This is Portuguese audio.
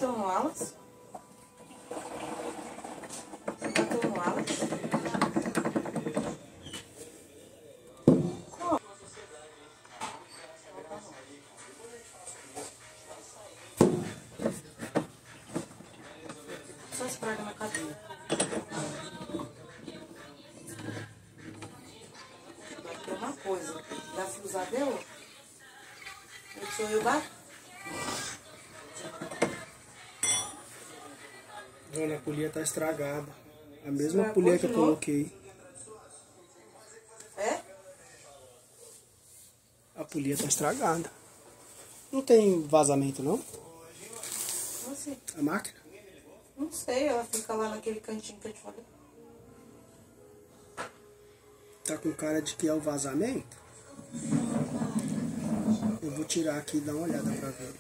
bateu no Wallace? Você bateu no Wallace? Como? Só esfrega na cadeira. Vai ter uma coisa. Da Fusadeu? Eu sou eu bato? Dona, a polia tá estragada. A mesma Estragou polia de que eu novo? coloquei. É? A polia tá estragada. Não tem vazamento, não? Como assim? A máquina? Não sei, ela fica lá naquele cantinho que eu te falei. Tá com cara de que é o vazamento? Eu vou tirar aqui e dar uma olhada pra ver.